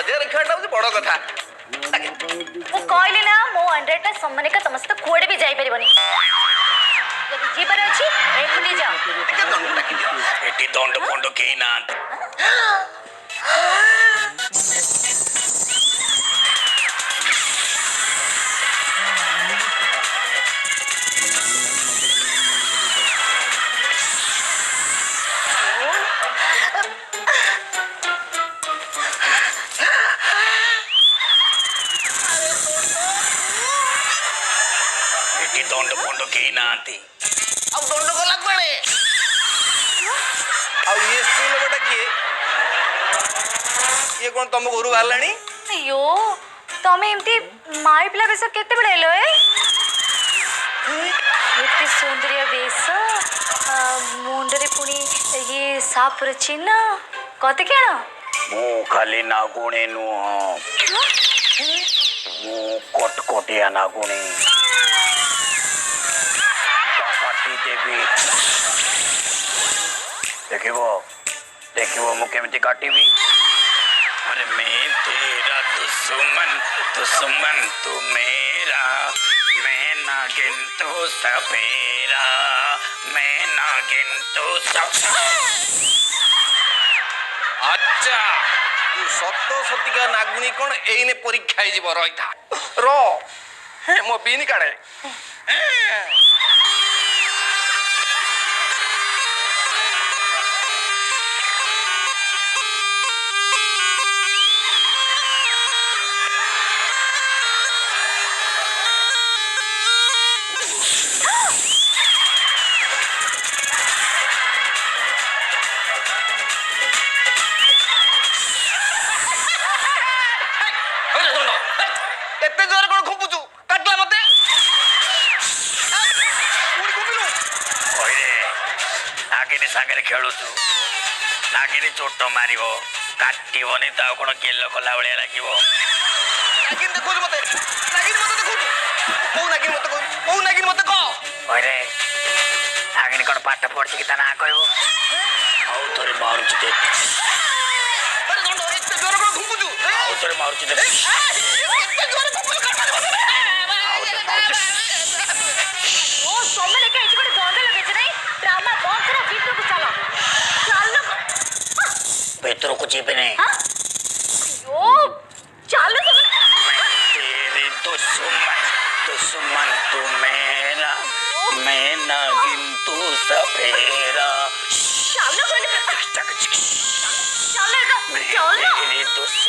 मजा रखा बड़ कथा ମୁଁ କହିଲି ନା ମୋ ଅଣ୍ଡରଟା ସମ୍ମାନିକା ତମ ସହିତ କୁଆଡ଼େ ବି ଯାଇପାରିବନି। ଯଦି ଯିବାର ଅଛି ଏକୁଟି ଯାଅ। ଏଠି ଦଣ୍ଡ ଫଣ୍ଡ କେହି ନାହାନ୍ତି। ଏଠି ଦଣ୍ଡ ଫଣ୍ଡ କେହି ନାହାନ୍ତି। ଆଉ ଦଣ୍ଡ ଗଲା କୁଆଡେ? ଆଉ ଇଏ ସ୍ତ୍ରୀ ଲୋକଟା କିଏ? ଇଏ କଣ ତମ ଘରୁ ବାହାରିଲାଣି? अयो तमे एमती माई पिला बेस केतेबेले हेलो एते सुंदरिया बेस मुंडरे पुणी ये साफ चिन्ह कते केण ମୁଁ ଖାଲି ନାଗୁଣୀ ନୁହଁ, ମୁଁ କଟକଟିଆ ନାଗୁଣୀ। କାଟି ଦେବି। ଦେଖିବ ଦେଖିବ ମୁଁ କେମିତି କାଟିବି। अरे मैं तेरा दुश्मन दुश्मन तू मेरा, मैं नागिन तू सपेरा, मैं नागिन तू अच्छा तू सत सतिका नागुणी कौन एने परीक्षा रहीथा र मो बीन काड़े एते जोर कोन खुपुचु काटला मते उडी खुपिलु ओरे नागिनी सागरे खेलुचु। नागिनी चोट मारिबो काटिबोनी ता कोन केल्लो कला बळिया लागिबो। नागिन देखो मते देखो ओ नागिन मते को ओरे नागिनी कोन पाठ पढछि कि ता ना कहबो औ तोरे मारुछि दे। अरे दंडो एते जोर कोन खुपुचु औ तोरे मारुछि दे। एते जोर खुपुचु काटला ओ सोमने के एठी कोटे दंड लगे छै नै ड्रामा बंद करा भीतर को चलो चलो भीतर को जेबे नै। हां यो चलो तेरे दुश्मन दुश्मन तू मेरा, मैं नागिन तू सपेरा। चलो चलो तेरे दुश्मन